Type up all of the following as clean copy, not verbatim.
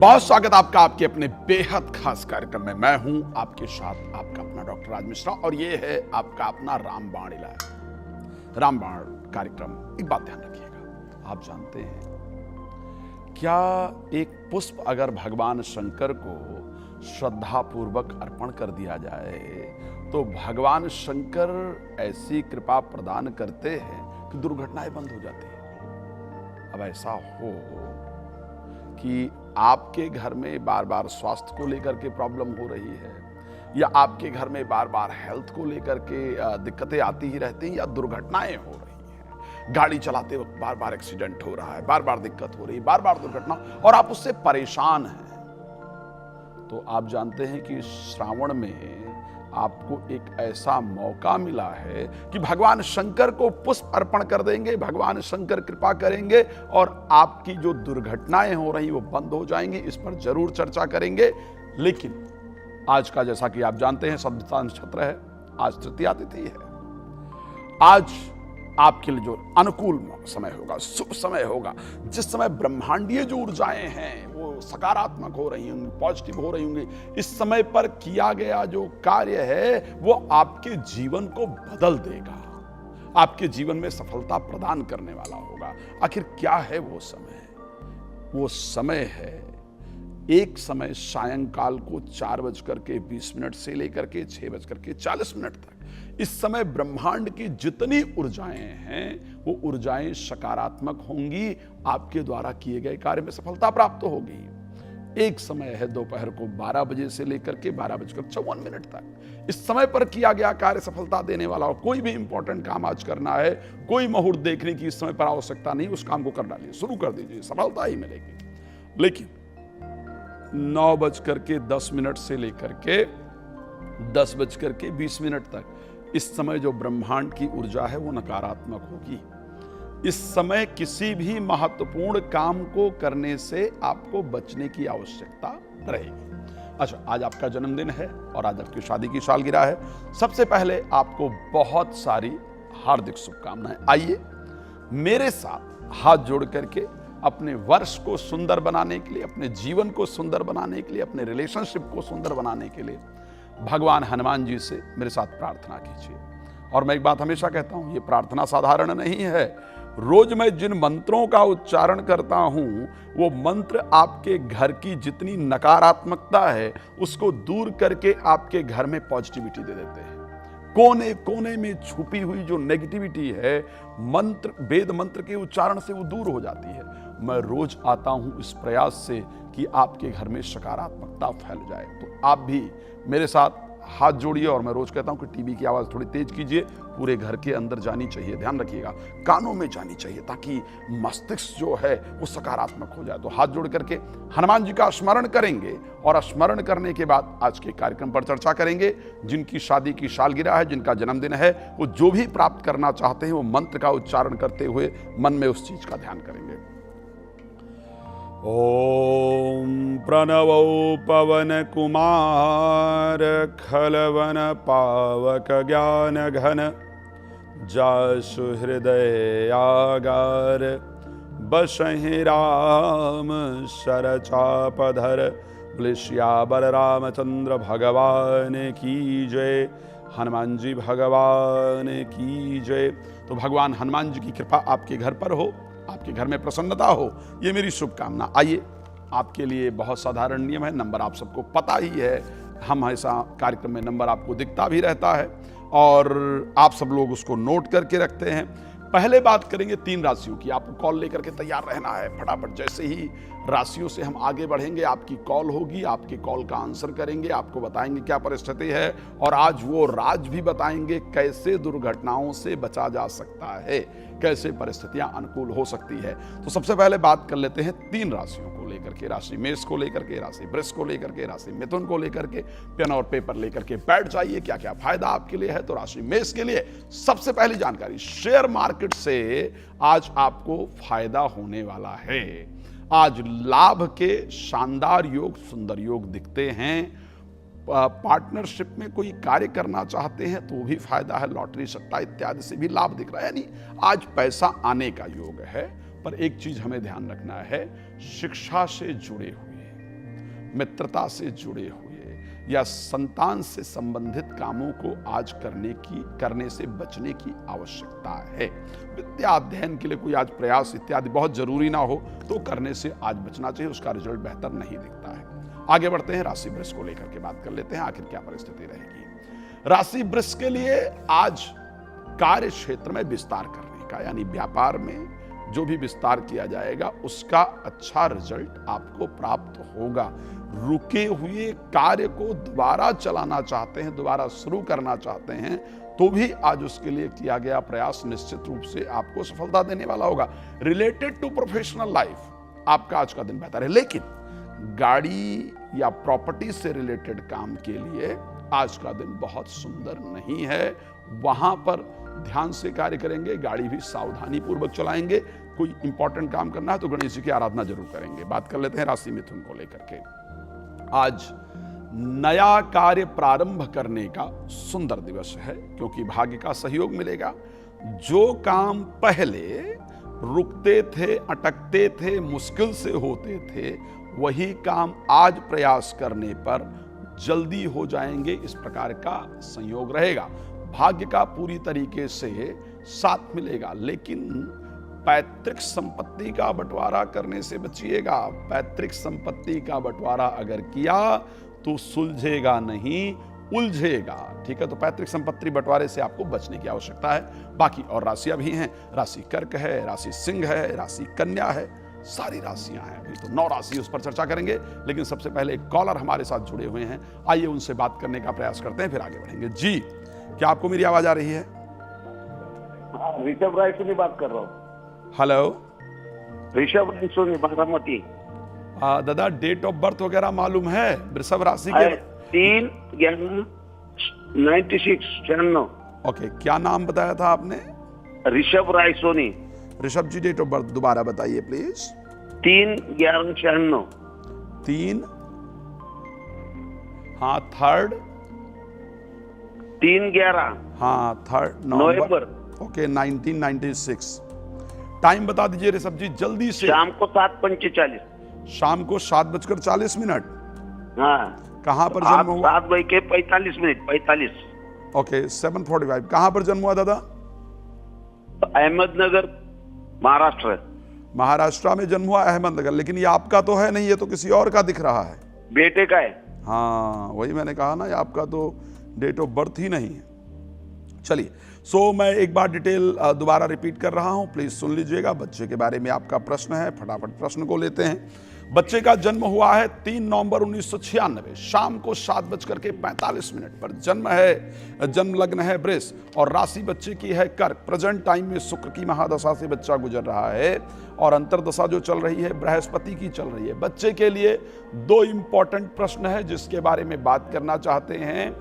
बहुत स्वागत आपका आपके अपने बेहद खास कार्यक्रम में। मैं हूं आपके साथ आपका अपना डॉक्टर राज मिश्रा और ये है आपका अपना रामबाण इलाज। रामबाण कार्यक्रम। एक बात ध्यान रखिएगा, आप जानते हैं क्या एक पुष्प अगर भगवान शंकर को श्रद्धा पूर्वक अर्पण कर दिया जाए तो भगवान शंकर ऐसी कृपा प्रदान करते हैं कि दुर्घटनाएं बंद हो जाती हैं। अब ऐसा हो कि आपके घर में बार बार स्वास्थ्य को लेकर के प्रॉब्लम हो रही है या आपके घर में बार बार हेल्थ को लेकर के दिक्कतें आती ही रहती हैं या दुर्घटनाएं हो रही हैं, गाड़ी चलाते वक्त बार बार एक्सीडेंट हो रहा है, बार बार दिक्कत हो रही है, बार बार दुर्घटना और आप उससे परेशान हैं, तो आप जानते हैं कि श्रावण में आपको एक ऐसा मौका मिला है कि भगवान शंकर को पुष्प अर्पण कर देंगे, भगवान शंकर कृपा करेंगे और आपकी जो दुर्घटनाएं हो रही वो बंद हो जाएंगी। इस पर जरूर चर्चा करेंगे। लेकिन आज का जैसा कि आप जानते हैं सद्भावना नक्षत्र है, आज तृतीया तिथि है। आज आपके लिए जो अनुकूल समय होगा, शुभ समय होगा, जिस समय ब्रह्मांडीय जो ऊर्जाएं हैं वो सकारात्मक हो रही होंगी, पॉजिटिव हो रही होंगी, इस समय पर किया गया जो कार्य है वो आपके जीवन को बदल देगा, आपके जीवन में सफलता प्रदान करने वाला होगा। आखिर क्या है वो समय? वो समय है एक समय सायंकाल को 4:20 से लेकर के 6:40 तक। इस समय ब्रह्मांड की जितनी ऊर्जाएं हैं वो ऊर्जाएं सकारात्मक होंगी, आपके द्वारा किए गए कार्य में सफलता प्राप्त होगी। एक समय है दोपहर को 12 बजे से लेकर के 12:54 तक। इस समय पर किया गया कार्य सफलता देने वाला हो। कोई भी इंपॉर्टेंट काम आज करना है, कोई मुहूर्त देखने की इस समय पर आवश्यकता नहीं, उस काम को कर डालिए, शुरू कर दीजिए, सफलता ही मिलेगी। लेकिन 9:10 से लेकर के 10:20 तक इस समय जो ब्रह्मांड की ऊर्जा है वो नकारात्मक होगी। इस समय किसी भी महत्वपूर्ण काम को करने से आपको बचने की आवश्यकता रहेगी। अच्छा, आज आपका जन्मदिन है और आज आपकी शादी की सालगिरह है। सबसे पहले आपको बहुत सारी हार्दिक शुभकामनाएं। आइए मेरे साथ हाथ जोड़ करके अपने वर्ष को सुंदर बनाने के लिए, अपने जीवन को सुंदर बनाने के लिए, अपने रिलेशनशिप को सुंदर बनाने के लिए भगवान हनुमान जी से मेरे साथ प्रार्थना कीजिए। और मैं एक बात हमेशा कहता हूं, ये प्रार्थना साधारण नहीं है। रोज मैं जिन मंत्रों का उच्चारण करता हूं वो मंत्र आपके घर की जितनी नकारात्मकता है उसको दूर करके आपके घर में पॉजिटिविटी दे देते हैं। कोने कोने में छुपी हुई जो नेगेटिविटी है मंत्र, वेद मंत्र के उच्चारण से वो दूर हो जाती है। मैं रोज आता हूं इस प्रयास से कि आपके घर में सकारात्मकता फैल जाए। तो आप भी मेरे साथ हाथ जोड़िए और मैं रोज कहता हूं कि टीवी की आवाज थोड़ी तेज कीजिए, पूरे घर के अंदर जानी चाहिए, ध्यान रखिएगा, कानों में जानी चाहिए ताकि मस्तिष्क जो है वो सकारात्मक हो जाए। तो हाथ जोड़ करके हनुमान जी का स्मरण करेंगे और स्मरण करने के बाद आज के कार्यक्रम पर चर्चा करेंगे। जिनकी शादी की सालगिरह है, जिनका जन्मदिन है, वो जो भी प्राप्त करना चाहते हैं वो मंत्र का उच्चारण करते हुए मन में उस चीज का ध्यान करेंगे। ओम प्रणवो पवन कुमार खलवन पावक ज्ञान घन जासु हृदय आगार बसहि राम सरचापधर। बलिष्याबर रामचंद्र भगवान की जय। हनुमान जी भगवान की जय। तो भगवान हनुमान जी की कृपा आपके घर पर हो, आपके घर में प्रसन्नता हो, ये मेरी शुभकामना। आइए, आपके लिए बहुत साधारण नियम है, नंबर आप सबको पता ही है, हम ऐसा कार्यक्रम में नंबर आपको दिखता भी रहता है और आप सब लोग उसको नोट करके रखते हैं। पहले बात करेंगे 3 राशियों की। आपको कॉल लेकर के तैयार रहना है फटाफट। जैसे ही राशियों से हम आगे बढ़ेंगे आपकी कॉल होगी, आपके कॉल का आंसर करेंगे, आपको बताएंगे क्या परिस्थिति है और आज वो राज भी बताएंगे कैसे दुर्घटनाओं से बचा जा सकता है, कैसे परिस्थितियां अनुकूल हो सकती है। तो सबसे पहले बात कर लेते हैं 3 राशियों को लेकर के, राशि मेष को लेकर के, राशि वृष को लेकर के, राशि मिथुन को लेकर के। पेन और पेपर लेकर के बैठ जाइए, क्या क्या फायदा आपके लिए है। तो राशि मेष के लिए सबसे पहली जानकारी, शेयर मार्केट से आज आपको फायदा होने वाला है। आज लाभ के शानदार योग, सुंदर योग दिखते हैं। पार्टनरशिप में कोई कार्य करना चाहते हैं तो भी फायदा है। लॉटरी, सट्टा इत्यादि से भी लाभ दिख रहा है, यानी आज पैसा आने का योग है। पर एक चीज हमें ध्यान रखना है, शिक्षा से जुड़े हुए मित्रता से जुड़े हुए या संतान से संबंधित कामों को आज करने से बचने की आवश्यकता है। विद्या अध्ययन के लिए कोई आज प्रयास इत्यादि बहुत जरूरी ना हो तो करने से आज बचना चाहिए, उसका रिजल्ट बेहतर नहीं दिखता है। आगे बढ़ते हैं, राशि वृष को लेकर के बात कर लेते हैं, आखिर क्या परिस्थिति रहेगी। राशि वृष के लिए आज कार्य क्षेत्र में विस्तार करने का, यानी व्यापार में जो भी विस्तार किया जाएगा उसका अच्छा रिजल्ट आपको प्राप्त होगा। रुके हुए कार्य को दोबारा चलाना चाहते हैं, दोबारा शुरू करना चाहते हैं, तो भी आज उसके लिए किया गया प्रयास निश्चित रूप से आपको सफलता देने वाला होगा। रिलेटेड टू प्रोफेशनल लाइफ आपका आज का दिन बेहतर है, लेकिन गाड़ी या प्रॉपर्टी से रिलेटेड काम के लिए आज का दिन बहुत सुंदर नहीं है। वहां पर ध्यान से कार्य करेंगे, गाड़ी भी सावधानी पूर्वक चलाएंगे। कोई इंपॉर्टेंट काम करना है तो गणेश जी की आराधना जरूर करेंगे। बात कर लेते हैं राशि मिथुन को लेकर के। आज नया कार्य प्रारंभ करने का सुंदर दिवस है, क्योंकि भाग्य का सहयोग मिलेगा। जो काम पहले रुकते थे, अटकते थे, मुश्किल से होते थे, वही काम आज प्रयास करने पर जल्दी हो जाएंगे, इस प्रकार का संयोग रहेगा। भाग्य का पूरी तरीके से साथ मिलेगा, लेकिन पैतृक संपत्ति का बंटवारा करने से बचिएगा। पैतृक संपत्ति का बंटवारा अगर किया तो सुलझेगा नहीं, उलझेगा। ठीक है, तो पैतृक संपत्ति बंटवारे से आपको बचने की आवश्यकता है। बाकी और राशियां भी हैं, राशि कर्क है, राशि सिंह है, राशि कन्या है, सारी राशियां हैं। अभी तो 9 राशि, उस पर चर्चा करेंगे, लेकिन सबसे पहले एक कॉलर हमारे साथ जुड़े हुए हैं, आइए उनसे बात करने का प्रयास करते हैं, फिर आगे बढ़ेंगे। जी, क्या आपको मेरी आवाज आ रही है? ऋषभ राय से बात कर रहा हूँ। हेलो, ऋषभ राय सोनी, बारामती। दादा, डेट ऑफ बर्थ वगैरह मालूम है वृषभ राशि के? 3/11/96। ओके, क्या नाम बताया था आपने? ऋषभ राय सोनी। ऋषभ जी, डेट ऑफ बर्थ दोबारा बताइए प्लीज। 3/11/96। 3, हाँ, 3rd, 3/11, हाँ, 3 नवंबर। ओके, 1996। टाइम बता दीजिए ऋषभ जी जल्दी से। शाम को 7:45। शाम को 7:40। हाँ। कहाँ पर जन्म हुआ? 7:45। ओके, 7:45। कहाँ पर जन्म हुआ दादा? अहमदनगर, महाराष्ट्र। महाराष्ट्र में जन्म हुआ, अहमदनगर। लेकिन ये आपका तो है नहीं, ये तो किसी और का दिख रहा है। बेटे का है। हाँ, वही मैंने कहा ना, ये आपका तो डेट ऑफ बर्थ ही नहीं है। चलिए, मैं एक बार डिटेल दोबारा रिपीट कर रहा हूं, प्लीज सुन लीजिएगा। बच्चे के बारे में आपका प्रश्न है, फटाफट प्रश्न को लेते हैं। बच्चे का जन्म हुआ है 3 नवंबर 1996, शाम को 7:45 पर जन्म है। जन्म लग्न है वृष और राशि बच्चे की है कर्क। प्रेजेंट टाइम में शुक्र की महादशा से बच्चा गुजर रहा है और अंतरदशा जो चल रही है बृहस्पति की चल रही है। बच्चे के लिए 2 इंपॉर्टेंट प्रश्न है जिसके बारे में बात करना चाहते हैं।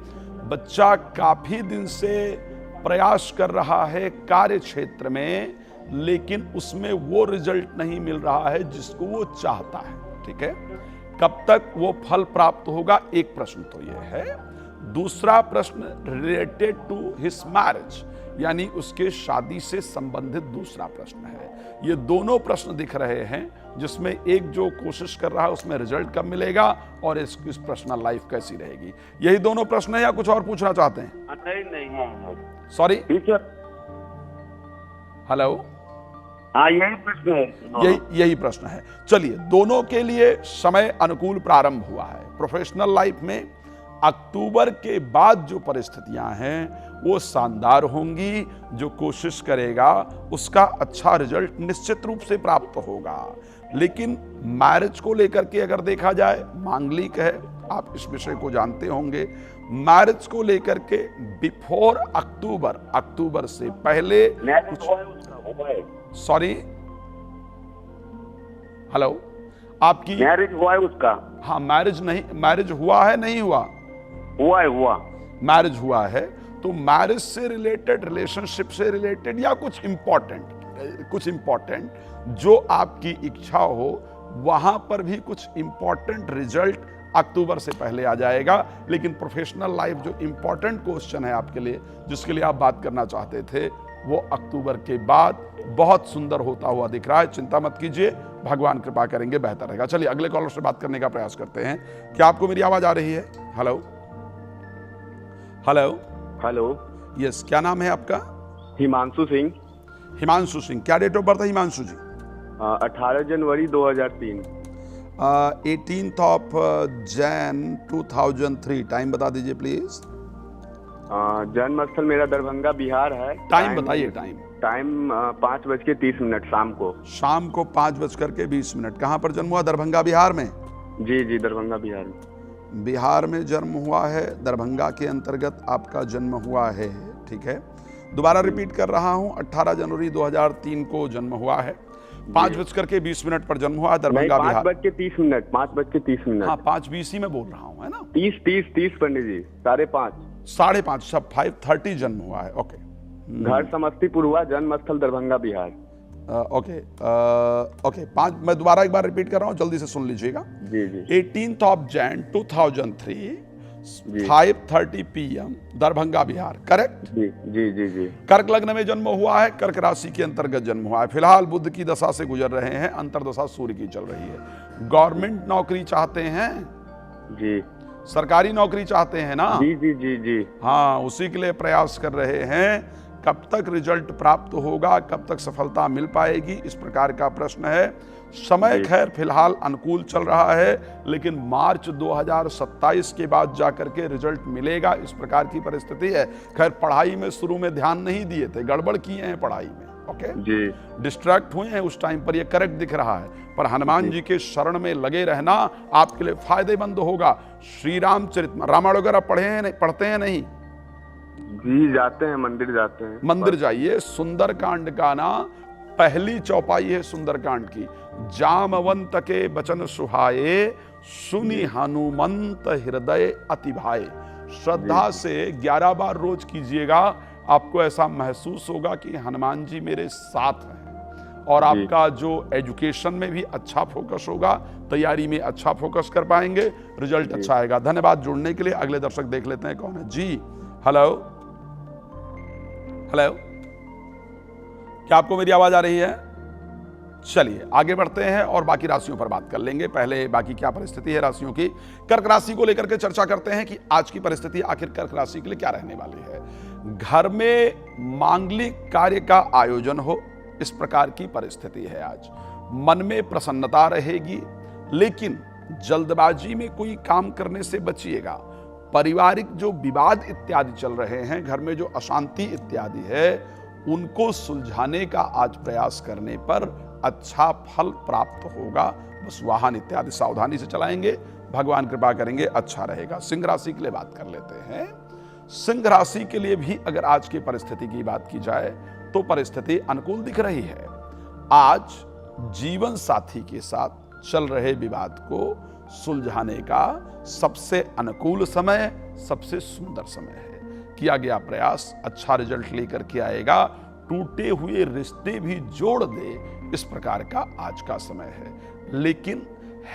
बच्चा काफी दिन से प्रयास कर रहा है कार्य क्षेत्र में, लेकिन उसमें वो रिजल्ट नहीं मिल रहा है जिसको वो चाहता है। ठीक है, कब तक वो फल प्राप्त होगा, एक प्रश्न तो ये है। दूसरा प्रश्न रिलेटेड टू हिज मैरिज, यानी उसके शादी से संबंधित दूसरा प्रश्न है। ये दोनों प्रश्न दिख रहे हैं, जिसमें एक जो कोशिश कर रहा है उसमें रिजल्ट कब मिलेगा और इसकी पर्सनल लाइफ कैसी रहेगी। यही दोनों प्रश्न है या कुछ और पूछना चाहते हैं? नहीं। Sorry, hello. हाँ, यही प्रश्न है। यही प्रश्न है। चलिए, दोनों के लिए समय अनुकूल प्रारंभ हुआ है। प्रोफेशनल लाइफ में अक्टूबर के बाद जो परिस्थितियां हैं वो शानदार होंगी। जो कोशिश करेगा उसका अच्छा रिजल्ट निश्चित रूप से प्राप्त होगा। लेकिन मैरिज को लेकर के अगर देखा जाए, मांगलिक है, आप इस विषय को जानते होंगे। मैरिज को लेकर के बिफोर अक्टूबर से पहले सॉरी, हेलो, आपकी मैरिज हुआ है उसका? हाँ, मैरिज नहीं, मैरिज हुआ है, नहीं हुआ? हुआ मैरिज हुआ है। तो मैरिज से रिलेटेड, रिलेशनशिप से रिलेटेड या कुछ इंपॉर्टेंट जो आपकी इच्छा हो, वहां पर भी कुछ इंपॉर्टेंट रिजल्ट अक्टूबर से पहले आ जाएगा। लेकिन प्रोफेशनल लाइफ जो इंपॉर्टेंट क्वेश्चन है आपके लिए, जिसके लिए आप बात करना चाहते थे, वो अक्टूबर के बाद बहुत सुंदर होता हुआ दिख रहा है। चिंता मत कीजिए, भगवान कृपा करेंगे, बेहतर रहेगा। चलिए अगले कॉलर से बात करने का प्रयास करते हैं। क्या आपको मेरी आवाज आ रही है? हेलो हेलो हेलो, यस, क्या नाम है आपका? हिमांशु सिंह। हिमांशु सिंह। क्या डेट ऑफ बर्थ है हिमांशु जी? 18 जनवरी 2003। 18th of Jan 2003। टाइम बता दीजिए प्लीज। जन्म स्थल मेरा दरभंगा बिहार है। टाइम बताइए। टाइम 5:30 शाम को। शाम को 5:20 कहाँ पर जन्म हुआ? दरभंगा बिहार में? जी जी, दरभंगा बिहार में। बिहार में जन्म हुआ है, दरभंगा के अंतर्गत आपका जन्म हुआ है। ठीक है, दोबारा रिपीट कर रहा हूं, 18 जनवरी 2003 को जन्म हुआ है। 5:20 पर जन्म हुआ है, दरभंगा बिहार। 5:30। 5:30। हाँ, 5:20 ही मैं बोल रहा हूँ, है ना? 30 पंडित जी, 5:30। 5:30, सब 5:30 जन्म हुआ है। ओके। घर समस्तीपुर हुआ, जन्म स्थल दरभंगा बिहार। ओके। मैं दोबारा एक बार रिपीट कर रहा हूँ, जल्दी से सुन लीजिएगा। जी जी। 18th of Jan 2003, 5:30 PM, Darbhanga Bihar. Correct? जी जी जी जी। कर्क लग्न में जन्म हुआ है, कर्क राशि के अंतर्गत जन्म हुआ है। फिलहाल बुध की दशा से गुजर रहे हैं, अंतर्दशा सूर्य की चल रही है। गवर्नमेंट नौकरी चाहते हैं? जी। सरकारी नौकरी चाहते हैं ना? जी जी जी जी। हाँ, उसी के लिए प्रयास कर रहे हैं। कब तक रिजल्ट प्राप्त होगा, कब तक सफलता मिल पाएगी, इस प्रकार का प्रश्न है। समय खैर फिलहाल अनुकूल चल रहा है, लेकिन मार्च 2027 के बाद जाकर के रिजल्ट मिलेगा, इस प्रकार की परिस्थिति है। खैर पढ़ाई में शुरू में ध्यान नहीं दिए थे, गड़बड़ किए हैं पढ़ाई में। ओके जी। डिस्ट्रैक्ट हुए हैं उस टाइम पर, ये करेक्ट दिख रहा है। पर हनुमान जी के शरण में लगे रहना आपके लिए फायदेमंद होगा। श्री रामचरित रामायण वगैरह पढ़ते हैं नहीं? जी, जाते हैं, मंदिर जाते हैं। मंदिर जाइए। सुंदरकांड का ना पहली चौपाई है सुंदरकांड की। जामवंत के बचन सुहाए, सुनी हनुमंत हृदय अति भाए। श्रद्धा से 11 बार रोज कीजिएगा, आपको ऐसा महसूस होगा कि हनुमान जी मेरे साथ हैं। और आपका जो एजुकेशन में भी अच्छा फोकस होगा, तैयारी में अच्छा फोकस कर पाएंगे, रिजल्ट अच्छा आएगा। धन्यवाद जुड़ने के लिए। अगले दर्शक देख लेते हैं कौन है जी। हेलो हेलो, क्या आपको मेरी आवाज आ रही है? चलिए आगे बढ़ते हैं और बाकी राशियों पर बात कर लेंगे। पहले बाकी क्या परिस्थिति है राशियों की, कर्क राशि को लेकर के चर्चा करते हैं कि आज की परिस्थिति आखिर कर्क राशि के लिए क्या रहने वाली है। घर में मांगलिक कार्य का आयोजन हो, इस प्रकार की परिस्थिति है आज। मन में प्रसन्नता रहेगी, लेकिन जल्दबाजी में कोई काम करने से बचिएगा। पारिवारिक जो विवाद इत्यादि चल रहे हैं, घर में जो अशांति इत्यादि है, उनको सुलझाने का आज प्रयास करने पर अच्छा फल प्राप्त होगा। बस वाहन इत्यादि सावधानी से चलाएंगे, भगवान कृपा करेंगे, अच्छा रहेगा। सिंह राशि के लिए बात कर लेते हैं। सिंह राशि के लिए भी अगर आज की परिस्थिति की बात की जाए तो परिस्थिति अनुकूल दिख रही है। आज जीवन साथी के साथ चल रहे विवाद को सुलझाने का सबसे अनुकूल समय, सबसे सुंदर समय है। किया गया प्रयास अच्छा रिजल्ट लेकर के आएगा। टूटे हुए रिश्ते भी जोड़ दे, इस प्रकार का आज का समय है। लेकिन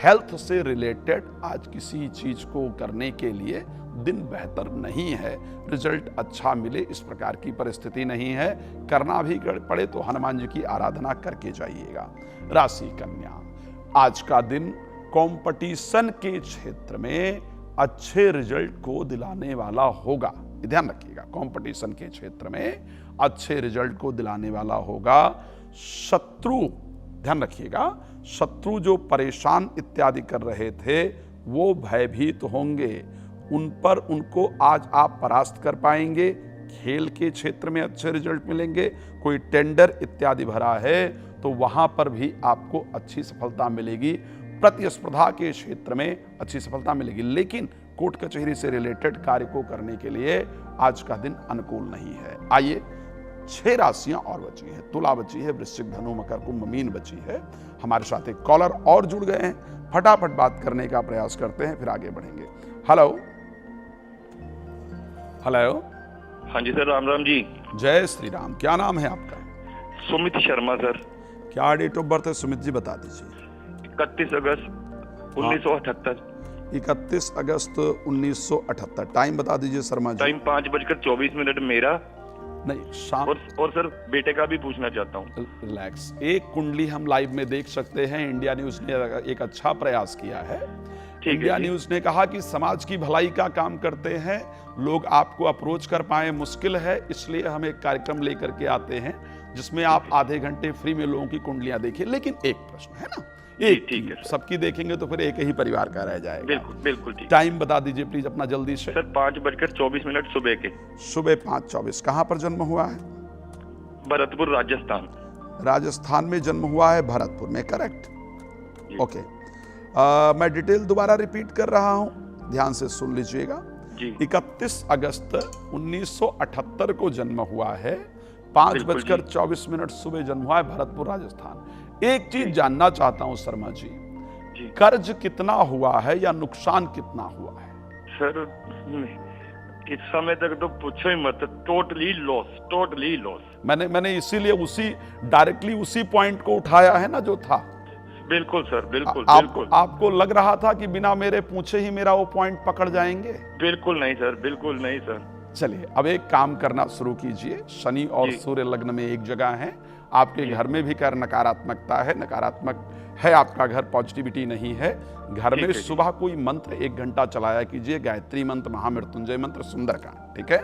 हेल्थ से रिलेटेड आज किसी चीज को करने के लिए दिन बेहतर नहीं है। रिजल्ट अच्छा मिले इस प्रकार की परिस्थिति नहीं है। करना भी पड़े तो हनुमान जी की आराधना करके जाइएगा। राशि कन्या, आज का दिन कंपटीशन के क्षेत्र में अच्छे रिजल्ट को दिलाने वाला होगा। ध्यान रखिएगा, कंपटीशन के क्षेत्र में अच्छे रिजल्ट को दिलाने वाला होगा। शत्रु, ध्यान रखिएगा, शत्रु जो परेशान इत्यादि कर रहे थे वो भयभीत होंगे। उन पर उनको आज आप परास्त कर पाएंगे। खेल के क्षेत्र में अच्छे रिजल्ट मिलेंगे। कोई टेंडर इत्यादि भरा है तो वहां पर भी आपको अच्छी सफलता मिलेगी। प्रतिस्पर्धा के क्षेत्र में अच्छी सफलता मिलेगी, लेकिन कोर्ट कचहरी से रिलेटेड कार्य को करने के लिए आज का दिन अनुकूल नहीं है। आइए 6 राशियां और बची हैं। तुला बची है, वृश्चिक, धनु, मकर, कुंभ, मीन बची है। हमारे साथ एक कॉलर और जुड़ गए हैं, फटाफट बात करने का प्रयास करते हैं, फिर आगे बढ़ेंगे। Hello hello. हाँ जी सर, राम राम जी। जय श्री राम। क्या नाम है आपका? सुमित शर्मा सर। क्या डेट ऑफ बर्थ है सुमित जी, बता दीजिए। 31 अगस्त 1978। 31 अगस्त 1978। टाइम बता दीजिए शर्मा जी। टाइम 5:24 मेरा। नहीं शाम और सर बेटे का भी पूछना चाहता हूँ। रिलैक्स, एक कुंडली हम लाइव में देख सकते हैं। इंडिया न्यूज ने एक अच्छा प्रयास किया है। इंडिया न्यूज ने कहा कि समाज की भलाई का काम करते हैं, लोग आपको अप्रोच कर पाए मुश्किल है, इसलिए हम एक कार्यक्रम लेकर के आते हैं जिसमें आप आधे घंटे फ्री में लोगों की कुंडलियां देखिए। लेकिन एक प्रश्न है ना, एक ठीक है, सबकी देखेंगे तो फिर एक ही परिवार का रह जाएगा। बिल्कुल बिल्कुल ठीक। टाइम बता दीजिए प्लीज अपना जल्दी से। सर 5:24 सुबह के। सुबह 5:24। कहां पर जन्म हुआ है? भरतपुर राजस्थान। राजस्थान में जन्म हुआ है, भरतपुर में, करेक्ट? ओके, मैं डिटेल दोबारा रिपीट कर रहा हूं, ध्यान से सुन लीजिएगा। 31 अगस्त 1978 को जन्म हुआ है, 5:24 सुबह जन्म हुआ है, भरतपुर राजस्थान। एक चीज जानना चाहता हूं शर्मा जी, कर्ज कितना हुआ है या नुकसान कितना हुआ है? सर इस समय तक तो पूछो ही मत, टोटली लॉस। मैंने इसीलिए डायरेक्टली उसी पॉइंट को उठाया है ना जो था। बिल्कुल सर, बिल्कुल। आपको लग रहा था कि बिना मेरे पूछे ही मेरा वो पॉइंट पकड़ जाएंगे? बिल्कुल नहीं सर, बिल्कुल नहीं सर। चलिए अब एक काम करना शुरू कीजिए। शनि और सूर्य लग्न में एक जगह है, आपके घर में भी कर नकारात्मकता है, नकारात्मक है आपका घर, पॉजिटिविटी नहीं है। घर में सुबह कोई मंत्र 1 घंटा चलाया कीजिए, गायत्री मंत्र, महामृत्युंजय मंत्र, सुंदरकांड, ठीक है?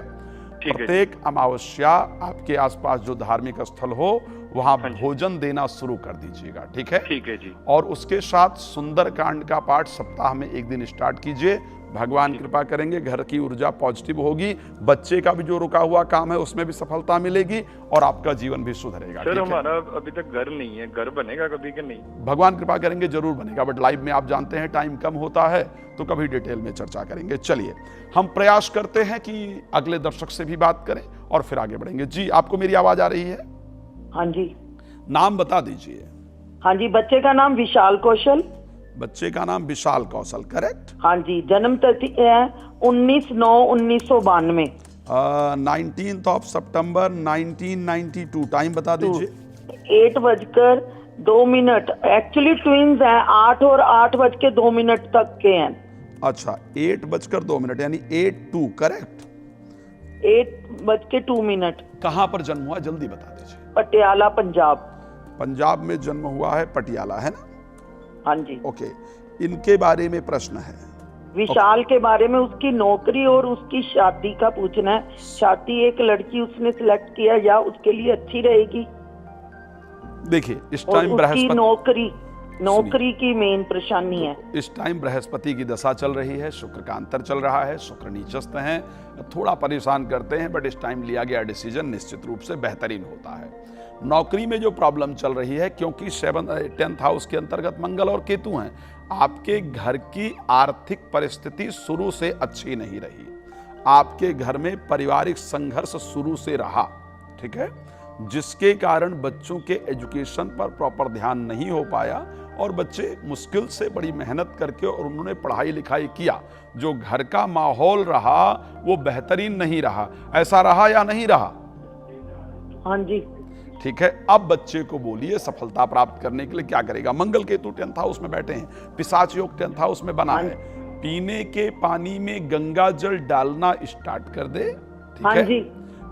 प्रत्येक अमावस्या आपके आसपास जो धार्मिक स्थल हो वहां भोजन देना शुरू कर दीजिएगा, ठीक है? ठीक है जी। और उसके साथ सुंदरकांड का पाठ सप्ताह में 1 दिन स्टार्ट कीजिए। भगवान कृपा करेंगे, घर की ऊर्जा पॉजिटिव होगी, बच्चे का भी जो रुका हुआ काम है उसमें भी सफलता मिलेगी और आपका जीवन भी सुधरेगा। सर हमारा अभी तक घर नहीं है, घर बनेगा कभी के नहीं? भगवान कृपा करेंगे जरूर बनेगा, बट लाइव में आप जानते हैं टाइम कम होता है, तो कभी डिटेल में चर्चा करेंगे। चलिए हम प्रयास करते हैं कि अगले दर्शक से भी बात करें और फिर आगे बढ़ेंगे। जी आपको मेरी आवाज आ रही है? हाँ जी। नाम बता दीजिए। हाँ जी, बच्चे का नाम विशाल कौशल। बच्चे का नाम विशाल कौशल, करेक्ट? हाँ जी। जन्म तिथि है 19/9/1992। 19 सितंबर 1992। टाइम बता दीजिए। 8:02। एक्चुअली ट्विंस हैं, 8 और 8:02 तक के हैं। अच्छा, 8:02 यानी 8-2, करेक्ट? 8:02। कहां पर जन्म हुआ जल्दी बता दीजिए। पटियाला, पंजाब। पंजाब में जन्म हुआ है, पटियाला, है ना? हाँ जी। ओके, इनके बारे में प्रश्न है। विशाल के बारे में उसकी नौकरी और उसकी शादी का पूछना है। शादी एक लड़की उसने सिलेक्ट किया या उसके लिए अच्छी रहेगी? देखिए इस टाइम बृहस्पति नौकरी की मेन परेशानी है। इस टाइम बृहस्पति की दशा चल रही है, शुक्र का अंतर चल रहा है, शुक्र नीचस्थ हैं, थोड़ा परेशान करते हैं, बट इस टाइम लिया गया डिसीजन निश्चित रूप से बेहतरीन होता है। नौकरी में जो प्रॉब्लम चल रही है, क्योंकि 10th हाउस के अंतर्गत मंगल और केतु हैं, आपके घर की आर्थिक परिस्थिति शुरू से अच्छी नहीं रही। आपके घर में पारिवारिक संघर्ष शुरू से रहा, ठीक है, जिसके कारण बच्चों के एजुकेशन पर प्रॉपर ध्यान नहीं हो पाया और बच्चे मुश्किल से बड़ी मेहनत करके और उन्होंने पढ़ाई लिखाई किया, जो घर का माहौल रहा वो बेहतरीन नहीं रहा। ऐसा रहा या नहीं रहा? हाँ जी। ठीक है, अब बच्चे को बोलिए सफलता प्राप्त करने के लिए क्या करेगा। मंगल केतु 10th हाउस में बैठे हैं, पिशाच योग 10th हाउस में बना है। पीने के पानी में गंगा जल डालना स्टार्ट कर दे, ठीक है?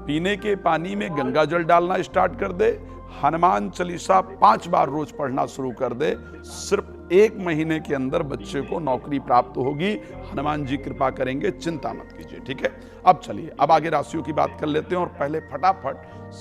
पीने के पानी में गंगा जल डालना स्टार्ट कर दे। हनुमान चालीसा 5 बार रोज पढ़ना शुरू कर दे। सिर्फ 1 महीने के अंदर बच्चे को नौकरी प्राप्त होगी, हनुमान जी कृपा करेंगे, चिंता मत कीजिए, ठीक है? अब चलिए अब आगे राशियों की बात कर लेते हैं और पहले फटाफट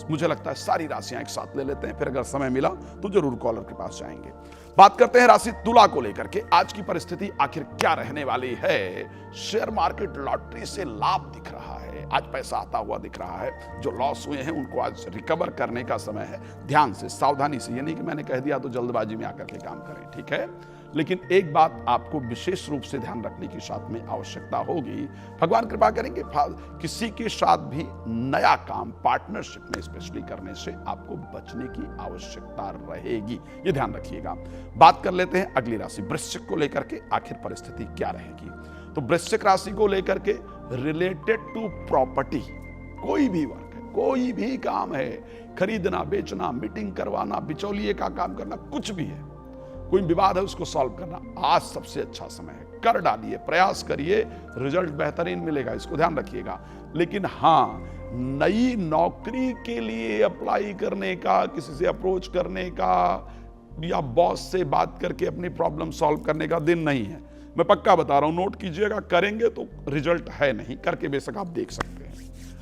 मुझे लगता है सारी राशियां एक साथ ले लेते हैं, फिर अगर समय मिला तो जरूर कॉलर के पास जाएंगे। बात करते हैं राशि तुला को लेकर के, आज की परिस्थिति आखिर क्या रहने वाली है। शेयर मार्केट लॉटरी से लाभ दिख रहा है, आज पैसा आता हुआ दिख रहा है। जो लॉस हुए हैं उनको आज रिकवर करने का समय है। ध्यान से, सावधानी से, ये नहीं कि मैंने कह दिया तो जल्दबाजी में आकर के काम करें, ठीक है? लेकिन एक बात आपको विशेष रूप से ध्यान रखने की साथ में आवश्यकता होगी, भगवान कृपा करेंगे किसी के साथ भी नया काम पार्टनरशिप में स्पेशली करने से आपको बचने की आवश्यकता रहेगी, ये ध्यान रखिएगा। बात कर लेते हैं अगली राशि वृश्चिक को लेकर के, आखिर परिस्थिति क्या रहेगी। तो वृश्चिक राशि को लेकर के रिलेटेड टू प्रॉपर्टी, कोई भी वर्क है, कोई भी काम है, खरीदना बेचना, मीटिंग करवाना, बिचौलिए का काम करना, कुछ भी है, कोई विवाद है उसको सॉल्व करना, आज सबसे अच्छा समय है। कर डालिए, प्रयास करिए, रिजल्ट बेहतरीन मिलेगा, इसको ध्यान रखिएगा। लेकिन हाँ, नई नौकरी के लिए अप्लाई करने का, किसी से अप्रोच करने का या बॉस से बात करके अपनी प्रॉब्लम सॉल्व करने का दिन नहीं है। मैं पक्का बता रहा हूं, नोट कीजिएगा, करेंगे तो रिजल्ट है नहीं, करके बेशक आप देख सकते हैं।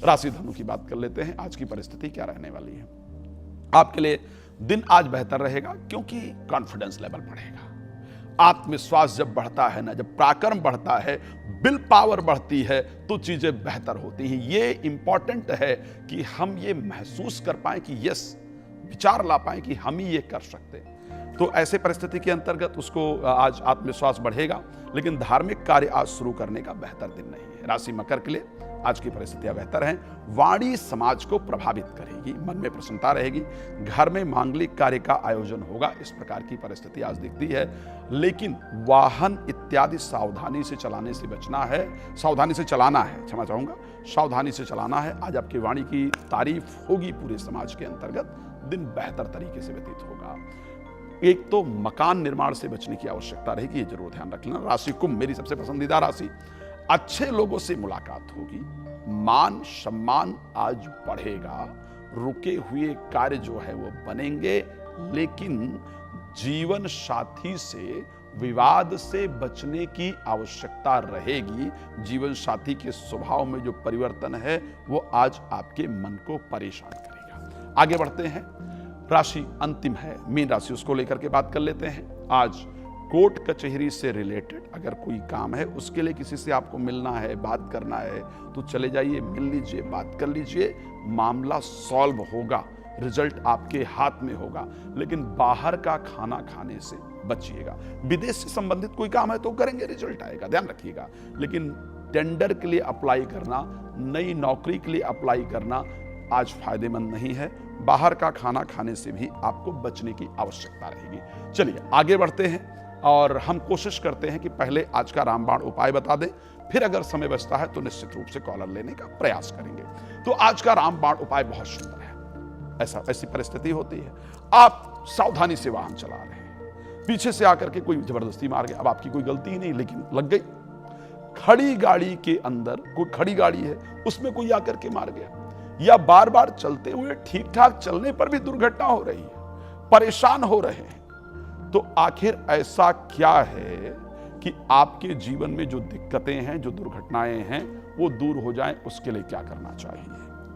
राशि धनु की बात कर लेते हैं, आज की परिस्थिति क्या रहने वाली है। आपके लिए दिन आज बेहतर रहेगा क्योंकि कॉन्फिडेंस लेवल बढ़ेगा। आत्मविश्वास जब बढ़ता है ना, जब पराक्रम बढ़ता है, विल पावर बढ़ती है, तो चीजें बेहतर होती हैं। ये इंपॉर्टेंट है कि हम ये महसूस कर पाए कि यस, विचार ला पाए कि हम ही ये कर सकते हैं। तो ऐसे परिस्थिति के अंतर्गत उसको आज आत्मविश्वास बढ़ेगा, लेकिन धार्मिक कार्य आज शुरू करने का बेहतर दिन नहीं है। राशि मकर के लिए आज की परिस्थितियां बेहतर हैं। वाणी समाज को प्रभावित करेगी, मन में प्रसन्नता रहेगी, घर में मांगलिक कार्य का आयोजन होगा, इस प्रकार की परिस्थिति आज दिखती है। लेकिन वाहन इत्यादि सावधानी से चलाने से बचना है, सावधानी से चलाना है, क्षमा चाहूंगा, सावधानी से चलाना है। आज आपकी वाणी की तारीफ होगी पूरे समाज के अंतर्गत, दिन बेहतर तरीके से व्यतीत होगा। एक तो मकान निर्माण से बचने की आवश्यकता रहेगी, ये जरूर ध्यान रखना। राशि कुंभ मेरी सबसे पसंदीदा राशि, अच्छे लोगों से मुलाकात होगी, मान सम्मान आज बढ़ेगा, रुके हुए कार्य जो है वो बनेंगे, लेकिन जीवन साथी से विवाद से बचने की आवश्यकता रहेगी। जीवन साथी के स्वभाव में जो परिवर्तन है वो आज आपके मन को परेशान करेगा। आगे बढ़ते हैं, राशि अंतिम है मीन राशि, उसको लेकर के बात कर लेते हैं। आज कोर्ट कचहरी से रिलेटेड अगर कोई काम है, उसके लिए किसी से आपको मिलना है, बात करना है, तो चले जाइए, मिल लीजिए, बात कर लीजिए, मामला सॉल्व होगा, रिजल्ट आपके हाथ में होगा। लेकिन बाहर का खाना खाने से बचिएगा। विदेश से संबंधित कोई काम है तो करेंगे, रिजल्ट आएगा, ध्यान रखिएगा। लेकिन टेंडर के लिए अप्लाई करना, नई नौकरी के लिए अप्लाई करना आज फायदेमंद नहीं है। बाहर का खाना खाने से भी आपको बचने की आवश्यकता रहेगी। चलिए आगे बढ़ते हैं और हम कोशिश करते हैं कि पहले आज का रामबाण उपाय बता दें, फिर अगर समय बचता है तो निश्चित रूप से कॉलर लेने का प्रयास करेंगे। तो आज का रामबाण उपाय बहुत सुंदर है। ऐसी परिस्थिति होती है, आप सावधानी से वाहन चला रहे हैं, पीछे से आकर के कोई जबरदस्ती मार गया, अब आपकी कोई गलती ही नहीं, लेकिन लग गई। खड़ी गाड़ी के अंदर कोई खड़ी गाड़ी है, उसमें कोई आकर के मार गया, या बार बार चलते हुए ठीक ठाक चलने पर भी दुर्घटना हो रही है, परेशान हो रहे हैं, तो आखिर ऐसा क्या है कि आपके जीवन में जो दिक्कतें हैं, जो दुर्घटनाएं हैं, वो दूर हो जाएं, उसके लिए क्या करना चाहिए?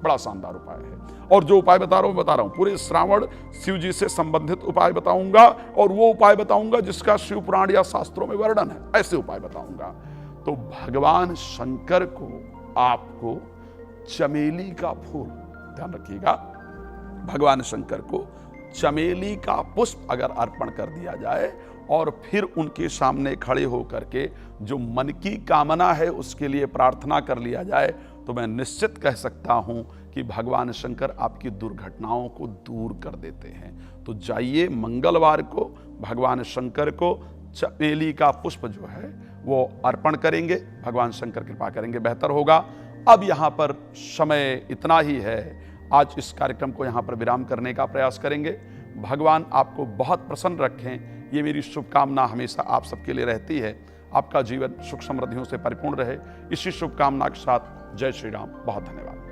बड़ा शानदार उपाय है। और जो उपाय बता रहा हूं पूरे श्रावण शिव जी से संबंधित उपाय बताऊंगा, और वो उपाय बताऊंगा जिसका शिव पुराण या शास्त्रों में वर्णन है, ऐसे उपाय बताऊंगा। तो भगवान शंकर को आपको चमेली का फूल, ध्यान रखिएगा, भगवान शंकर को चमेली का पुष्प अगर अर्पण कर दिया जाए और फिर उनके सामने खड़े होकर के जो मन की कामना है उसके लिए प्रार्थना कर लिया जाए, तो मैं निश्चित कह सकता हूं कि भगवान शंकर आपकी दुर्घटनाओं को दूर कर देते हैं। तो जाइए, मंगलवार को भगवान शंकर को चमेली का पुष्प जो है वो अर्पण करेंगे, भगवान शंकर कृपा करेंगे, बेहतर होगा। अब यहाँ पर समय इतना ही है, आज इस कार्यक्रम को यहाँ पर विराम करने का प्रयास करेंगे। भगवान आपको बहुत प्रसन्न रखें, ये मेरी शुभकामना हमेशा आप सबके लिए रहती है। आपका जीवन सुख समृद्धियों से परिपूर्ण रहे, इसी शुभकामना के साथ जय श्री राम। बहुत धन्यवाद।